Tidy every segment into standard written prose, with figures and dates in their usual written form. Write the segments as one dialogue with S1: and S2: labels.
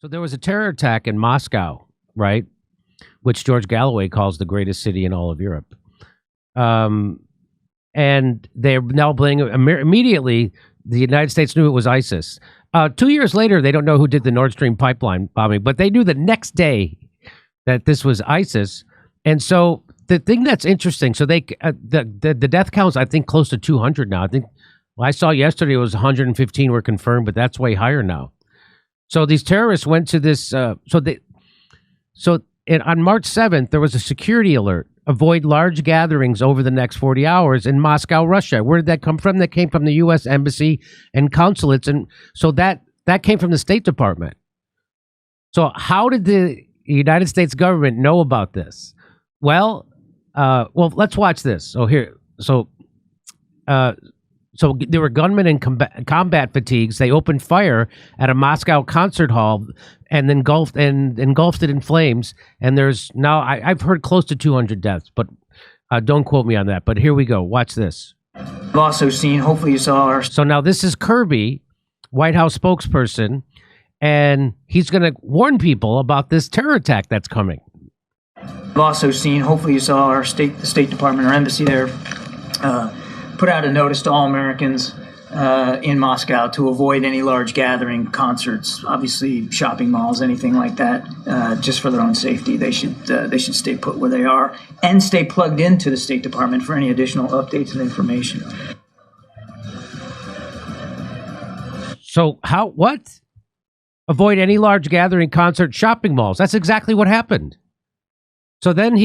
S1: So there was a terror attack in Moscow, right? Which George Galloway calls the greatest city in all of Europe. And they're now blaming immediately. The United States knew it was ISIS. 2 years later, they don't know who did the Nord Stream pipeline bombing, but they knew the next day that this was ISIS. And so the thing that's interesting, so they the death counts, I think, close to 200 now. I think I saw yesterday it was 115 were confirmed, but that's way higher now. So these terrorists went to this. On March 7th, there was a security alert. Avoid large gatherings over the next 40 hours in Moscow, Russia. Where did that come from? That came from the U.S. Embassy and consulates. And so that came from the State Department. So how did the United States government know about this? Well, let's watch this. So there were gunmen in combat fatigues. They opened fire at a Moscow concert hall and then engulfed it in flames. And there's now, I've heard close to 200 deaths, but don't quote me on that. But here we go. Watch this.
S2: I've also seen, hopefully you saw our...
S1: So now this is Kirby, White House spokesperson, and he's going to warn people about this terror attack that's coming.
S2: I've also seen, hopefully you saw the State Department or embassy there, put out a notice to all Americans in Moscow to avoid any large gathering, concerts, obviously shopping malls, anything like that, just for their own safety. They should stay put where they are and stay plugged into the State Department for any additional updates and information.
S1: So what? Avoid any large gathering, concert, shopping malls. That's exactly what happened. So then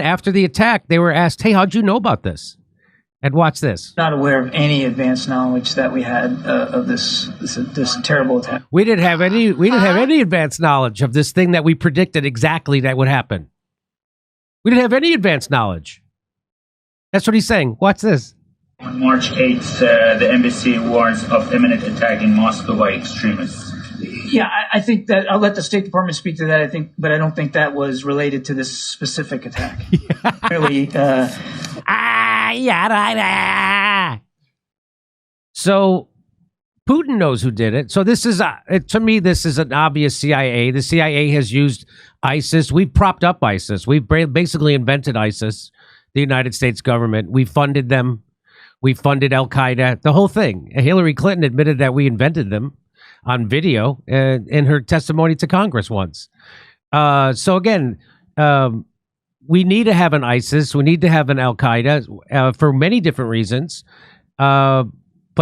S1: after the attack, they were asked, "Hey, how'd you know about this?" And watch this.
S2: Not aware of any advanced knowledge that we had of this terrible attack.
S1: We didn't have any advanced knowledge of this thing that we predicted exactly that would happen. We didn't have any advanced knowledge. That's what he's saying. Watch this.
S3: On March 8th, the embassy warns of imminent attack in Moscow by extremists.
S2: Yeah, I think that I'll let the State Department speak to that. But I don't think that was related to this specific attack. Really.
S1: So Putin knows who did it. So this is, to me, this is an obvious CIA. The CIA has used ISIS. We've propped up ISIS. We've basically invented ISIS, the United States government. We funded them. We funded Al-Qaeda, the whole thing. Hillary Clinton admitted that we invented them on video in her testimony to Congress once. So again, we need to have an ISIS. We need to have an Al-Qaeda for many different reasons, but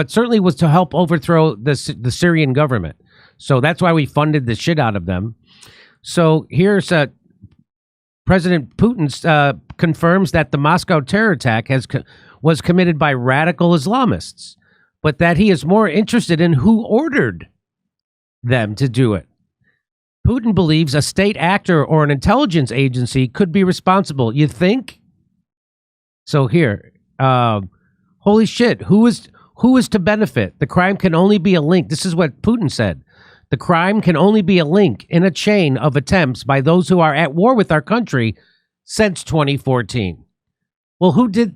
S1: certainly was to help overthrow the Syrian government. So that's why we funded the shit out of them. So here's President Putin confirms that the Moscow terror attack was committed by radical Islamists, but that he is more interested in who ordered them to do it. Putin believes a state actor or an intelligence agency could be responsible. You think? So here, holy shit, who is to benefit? The crime can only be a link. This is what Putin said. The crime can only be a link in a chain of attempts by those who are at war with our country since 2014. Well, who did?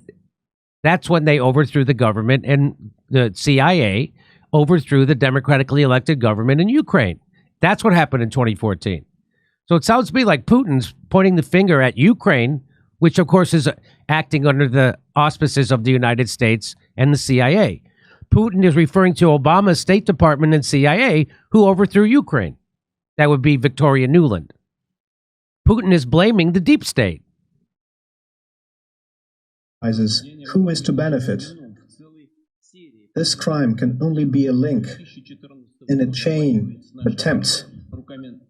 S1: That's when they overthrew the government, and the CIA overthrew the democratically elected government in Ukraine. That's what happened in 2014. So it sounds to me like Putin's pointing the finger at Ukraine, which of course is acting under the auspices of the United States and the CIA. Putin is referring to Obama's State Department and CIA who overthrew Ukraine. That would be Victoria Nuland. Putin is blaming the deep state.
S4: Who is to benefit? This crime can only be a link in a chain of attempts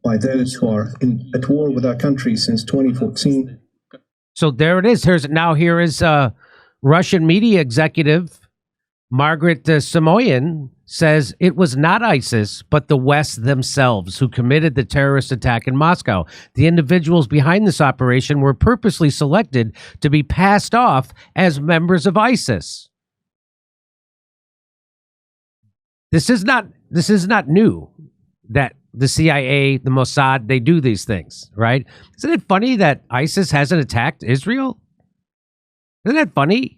S4: by those who are at war with our country since 2014.
S1: So there it is. Here is Russian media executive Margaret Samoyan says it was not ISIS, but the West themselves who committed the terrorist attack in Moscow. The individuals behind this operation were purposely selected to be passed off as members of ISIS. This is not new that the CIA, the Mossad, they do these things, right? Isn't it funny that ISIS hasn't attacked Israel? Isn't that funny?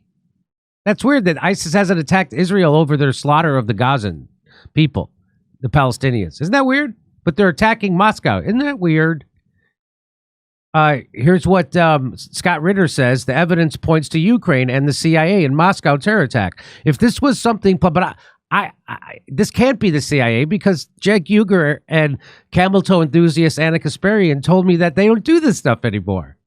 S1: That's weird that ISIS hasn't attacked Israel over their slaughter of the Gazan people, the Palestinians. Isn't that weird? but they're attacking Moscow. Isn't that weird? Here's what Scott Ritter says. The evidence points to Ukraine and the CIA in Moscow terror attack. If this was something, but this can't be the CIA because Jake Uger and camel toe enthusiast Anna Kasparian told me that they don't do this stuff anymore.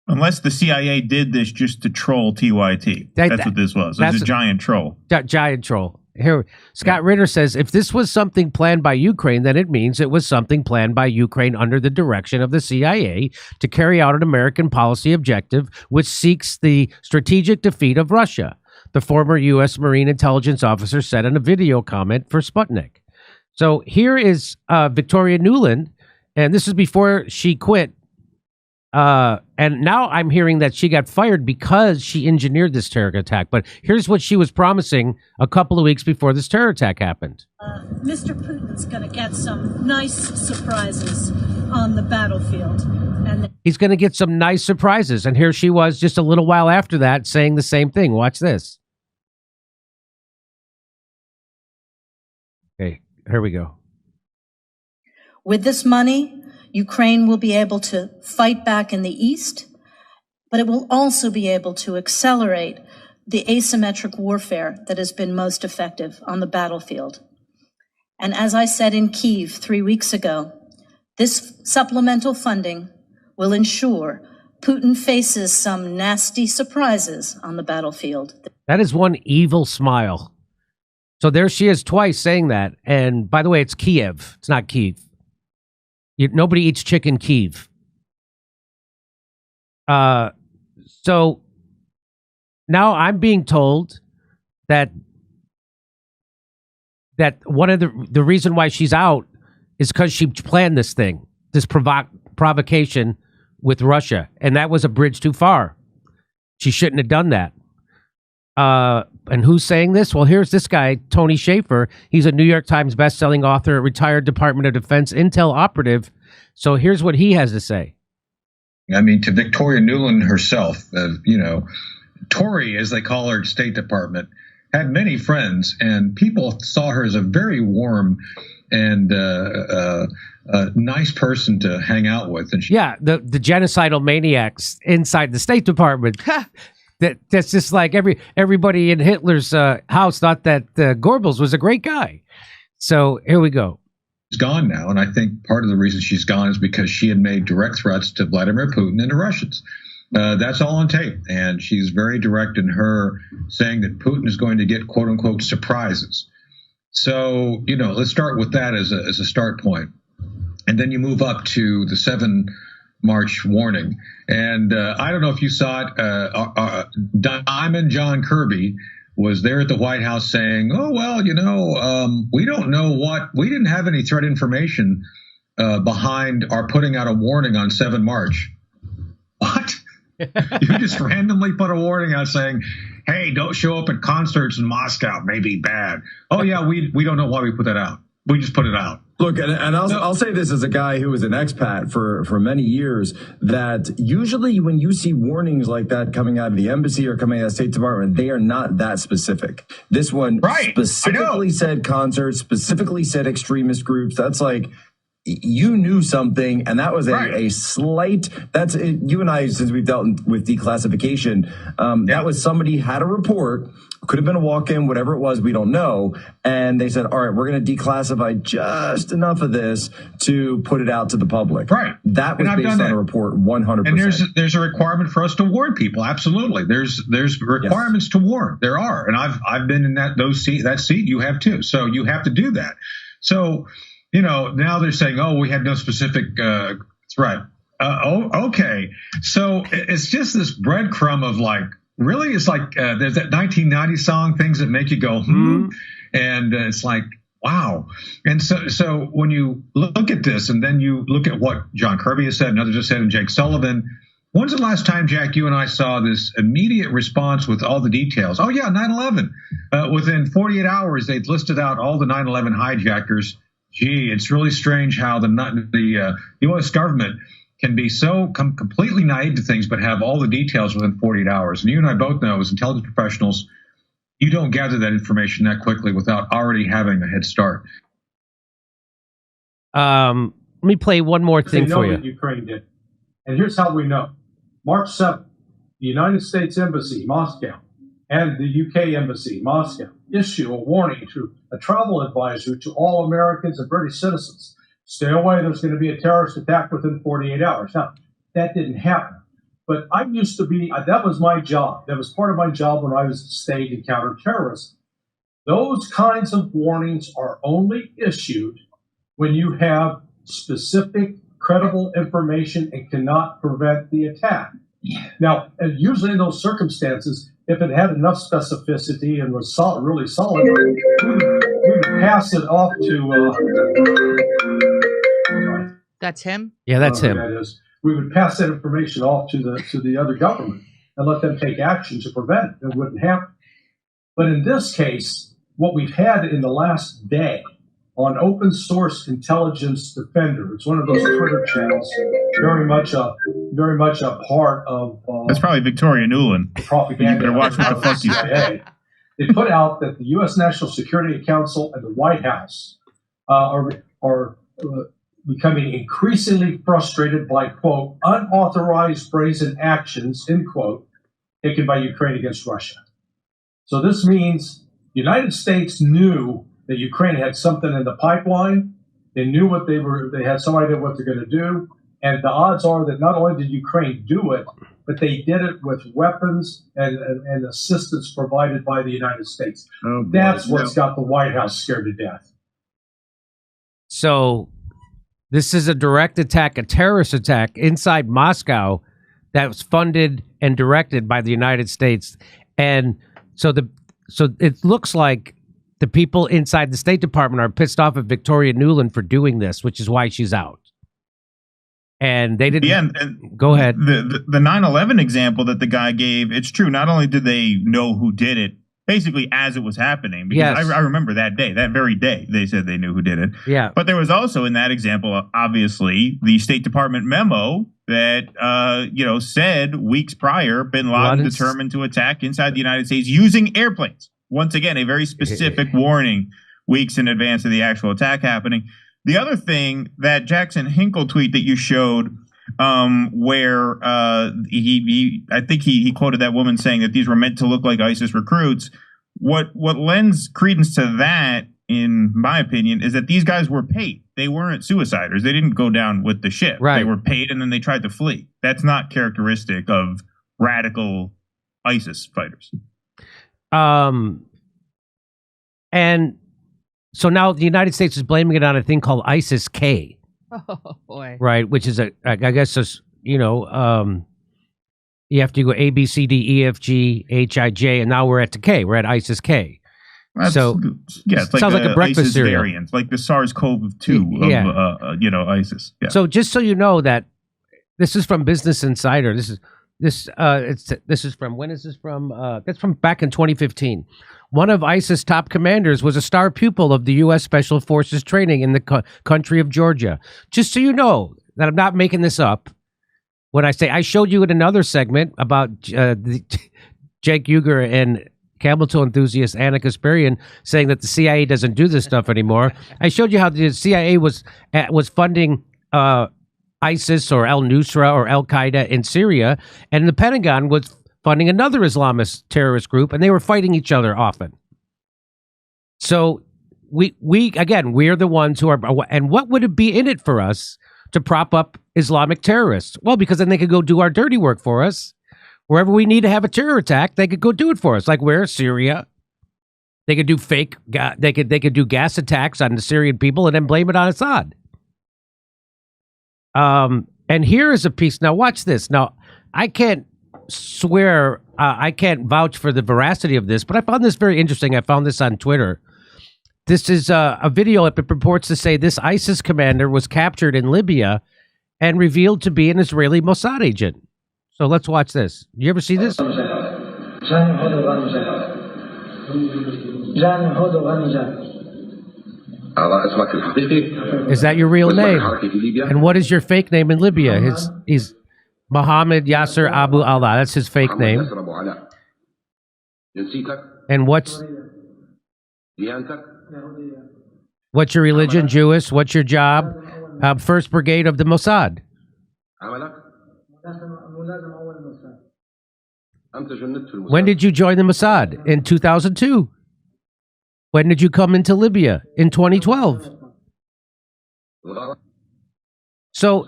S5: Unless the CIA did this just to troll TYT. That's what this was. It was a giant troll.
S1: Giant troll. Here, Scott Ritter says, if this was something planned by Ukraine, then it means it was something planned by Ukraine under the direction of the CIA to carry out an American policy objective which seeks the strategic defeat of Russia, the former U.S. Marine intelligence officer said in a video comment for Sputnik. So here is Victoria Nuland, and this is before she quit. And now I'm hearing that she got fired because she engineered this terror attack. But here's what she was promising a couple of weeks before this terror attack happened.
S6: Mr. Putin's going to get some nice surprises on the battlefield. And
S1: he's going to get some nice surprises. And here she was just a little while after that saying the same thing. Watch this. Okay, here we go.
S7: With this money, Ukraine will be able to fight back in the east, but it will also be able to accelerate the asymmetric warfare that has been most effective on the battlefield. And as I said in Kyiv 3 weeks ago, this supplemental funding will ensure Putin faces some nasty surprises on the battlefield.
S1: That is one evil smile. So there she is twice saying that. And by the way, it's Kiev. It's not Kyiv. Nobody eats chicken Kyiv. So now I'm being told that one of the reason why she's out is because she planned this thing, this provocation with Russia, and that was a bridge too far. She shouldn't have done that. And who's saying this? Well, here's this guy, Tony Shaffer. He's a New York Times bestselling author, retired Department of Defense intel operative. So here's what he has to say.
S8: I mean, to Victoria Nuland herself, Tory, as they call her at State Department, had many friends, and people saw her as a very warm and nice person to hang out with. And
S1: the genocidal maniacs inside the State Department. That's just like everybody in Hitler's house thought that Goebbels was a great guy. So here we go.
S8: She's gone now, and I think part of the reason she's gone is because she had made direct threats to Vladimir Putin and the Russians. That's all on tape, and she's very direct in her saying that Putin is going to get quote-unquote surprises. So, let's start with that as a start point. And then you move up to the 7 March warning. And I don't know if you saw it. Diamond John Kirby was there at the White House saying, oh, well, we don't know we didn't have any threat information behind our putting out a warning on 7 March. What? You just randomly put a warning out saying, hey, don't show up at concerts in Moscow. May be bad. Oh, yeah, we don't know why we put that out. We just put it out.
S9: Look, and I'll say this as a guy who was an expat for many years, that usually when you see warnings like that coming out of the embassy or coming out of the State Department, they are not that specific. This one specifically said concerts, specifically said extremist groups. That's like, you knew something, and that was a slight, that's you and I, since we've dealt with declassification, that was somebody had a report, could have been a walk-in, whatever it was, we don't know, and they said, all right, we're going to declassify just enough of this to put it out to the public.
S8: Right.
S9: That was based on a report 100%.
S8: And there's a requirement for us to warn people. Absolutely. There's requirements to warn. There are. And I've been in that seat. You have too. So you have to do that. So, now they're saying, oh, we had no specific threat. Okay. So it's just this breadcrumb of like, really? It's like there's that 1990 song, Things That Make You Go, and it's like, wow. And so when you look at this and then you look at what John Kirby has said and others have said, and Jake Sullivan, when's the last time, Jack, you and I saw this immediate response with all the details? Oh, yeah, 9/11. Within 48 hours, they'd listed out all the 9/11 hijackers. Gee, it's really strange how the U.S. government can be so completely naive to things, but have all the details within 48 hours. And you and I both know, as intelligence professionals, you don't gather that information that quickly without already having a head start.
S1: Let me play one more thing for you.
S10: Ukraine did. And here's how we know. March 7th, the United States Embassy, Moscow, and the UK Embassy, Moscow, issue a warning to a travel advisory to all Americans and British citizens. Stay away, there's going to be a terrorist attack within 48 hours. Now, that didn't happen. But I used to be, that was my job. That was part of my job when I was stayed in counterterrorism. Those kinds of warnings are only issued when you have specific, credible information and cannot prevent the attack. Now, usually in those circumstances, if it had enough specificity and was really solid, we would pass it off to...
S11: That's him?
S1: Yeah, that's him.
S10: That is. We would pass that information off to the other government and let them take action to prevent it. It wouldn't happen. But in this case, what we've had in the last day on Open Source Intelligence Defender, it's one of those Twitter channels, very much a part of.
S5: That's probably Victoria Nuland.
S10: Propaganda.
S5: You better watch what the fuck you say.
S10: They put out that the U.S. National Security Council and the White House are becoming increasingly frustrated by, quote, unauthorized brazen actions, end quote, taken by Ukraine against Russia. So this means the United States knew that Ukraine had something in the pipeline. They knew they had some idea what they're going to do. And the odds are that not only did Ukraine do it, but they did it with weapons and assistance provided by the United States. Oh, that's what's got the White House scared to death.
S1: So this is a direct attack, a terrorist attack inside Moscow that was funded and directed by the United States. And so it looks like the people inside the State Department are pissed off at Victoria Nuland for doing this, which is why she's out. And they didn't. Yeah, and go ahead.
S5: The 9/11 example that the guy gave, it's true. Not only did they know who did it, basically as it was happening, because yes. I remember that day, that very day, they said they knew who did it.
S1: Yeah.
S5: But there was also in that example, obviously, the State Department memo that said weeks prior, Bin Laden determined to attack inside the United States using airplanes. Once again, a very specific warning weeks in advance of the actual attack happening. The other thing, that Jackson Hinkle tweet that you showed, where I think he quoted that woman saying that these were meant to look like ISIS recruits. What lends credence to that, in my opinion, is that these guys were paid. They weren't suiciders. They didn't go down with the ship.
S1: Right.
S5: They were paid and then they tried to flee. That's not characteristic of radical ISIS fighters.
S1: And so now the United States is blaming it on a thing called ISIS-K.
S11: Oh, boy.
S1: Right, which is I guess, you have to go A, B, C, D, E, F, G, H, I, J, and now we're at the K. We're at ISIS-K.
S5: It's like
S1: sounds like a breakfast
S5: ISIS
S1: cereal.
S5: Variant, like the SARS-CoV-2 of ISIS. Yeah.
S1: So just so you know that this is from Business Insider. This is from, when is this from? That's from back in 2015. One of ISIS top commanders was a star pupil of the U.S. Special Forces training in the country of Georgia. Just so you know that I'm not making this up. When I say, I showed you in another segment about Jake Uger and camel toe enthusiast Anna Kasparian saying that the CIA doesn't do this stuff anymore. I showed you how the CIA was funding ISIS or al-Nusra or al-Qaeda in Syria, and the Pentagon was funding another Islamist terrorist group, and they were fighting each other often. So we're the ones who are, and what would it be in it for us to prop up Islamic terrorists? Well, because then they could go do our dirty work for us. Wherever we need to have a terror attack, they could go do it for us. Like where? Syria. They could do they could do gas attacks on the Syrian people and then blame it on Assad. And here is a piece. Now watch this. Now I can't swear, I can't vouch for the veracity of this, but I found this very interesting. I found this on Twitter. This is a video that purports to say this ISIS commander was captured in Libya and revealed to be an Israeli Mossad agent. So let's watch this. You ever see this? Is that your real name? And what is your fake name in Libya? He's Mohammed Yasser Abu Allah. That's his fake name. And what's... What's your religion? Jewish. What's your job? First Brigade of the Mossad. When did you join the Mossad? In 2002. When did you come into Libya? In 2012. So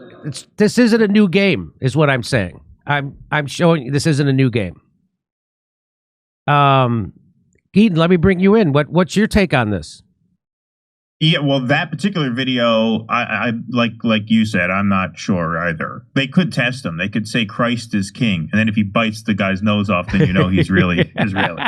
S1: this isn't a new game, is what I'm saying. I'm showing you this isn't a new game. Keaton, let me bring you in. What's your take on this?
S5: Yeah, well, that particular video, I like you said, I'm not sure either. They could test him. They could say Christ is king, and then if he bites the guy's nose off, then you know he's really Israeli.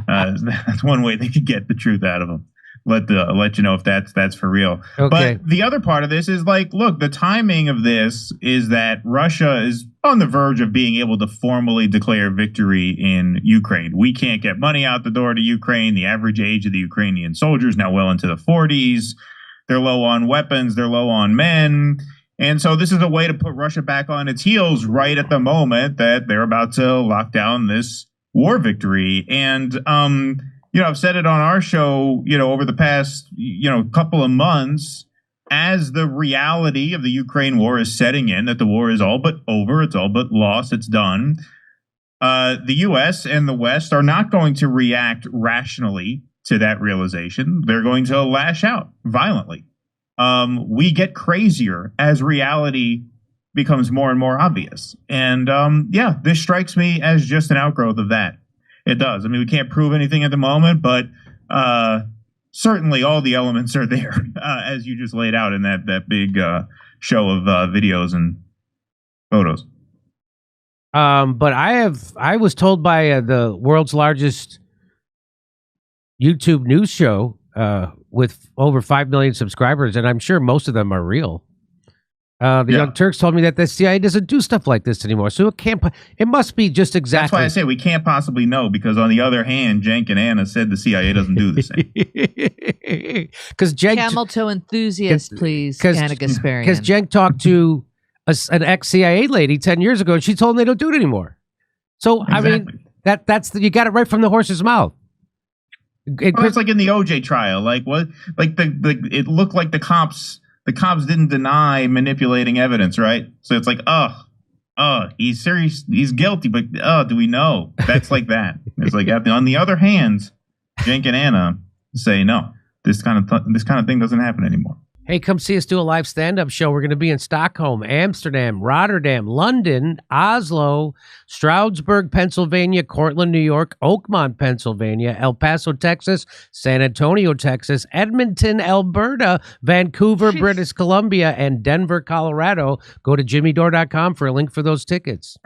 S5: That's one way they could get the truth out of him. Let you know if that's for real.
S1: Okay.
S5: But the other part of this is look, the timing of this is that Russia is on the verge of being able to formally declare victory in Ukraine. We can't get money out the door to Ukraine. The average age of the Ukrainian soldiers now well into the 40s. They're low on weapons. They're low on men. And so this is a way to put Russia back on its heels right at the moment that they're about to lock down this war victory. And, I've said it on our show, over the past, couple of months, as the reality of the Ukraine war is setting in, that the war is all but over, it's all but lost, it's done. The U.S. and the West are not going to react rationally to that realization. They're going to lash out violently. We get crazier as reality becomes more and more obvious. And this strikes me as just an outgrowth of that. It does. I mean, we can't prove anything at the moment, but certainly all the elements are there, as you just laid out in that big show of videos and photos.
S1: But I was told by the world's largest YouTube news show with over 5 million subscribers, and I'm sure most of them are real. Young Turks told me that the CIA doesn't do stuff like this anymore. So it must be just exactly.
S5: That's why I say we can't possibly know, because on the other hand, Cenk and Anna said the CIA doesn't do the same.
S1: Because
S11: Camel toe enthusiast, please, Anna Gasparian.
S1: Because Cenk talked to an ex-CIA lady 10 years ago, and she told him they don't do it anymore. So, exactly. I mean, you got it right from the horse's mouth.
S5: It's like in the OJ trial. It looked like the cops didn't deny manipulating evidence, right? So it's like, he's serious, he's guilty, but do we know? That's like that. It's like on the other hand, Cenk and Anna say no. This kind of thing doesn't happen anymore.
S1: Hey, come see us do a live stand-up show. We're going to be in Stockholm, Amsterdam, Rotterdam, London, Oslo, Stroudsburg, Pennsylvania, Cortland, New York, Oakmont, Pennsylvania, El Paso, Texas, San Antonio, Texas, Edmonton, Alberta, Vancouver, British Columbia, and Denver, Colorado. Go to jimmydore.com for a link for those tickets.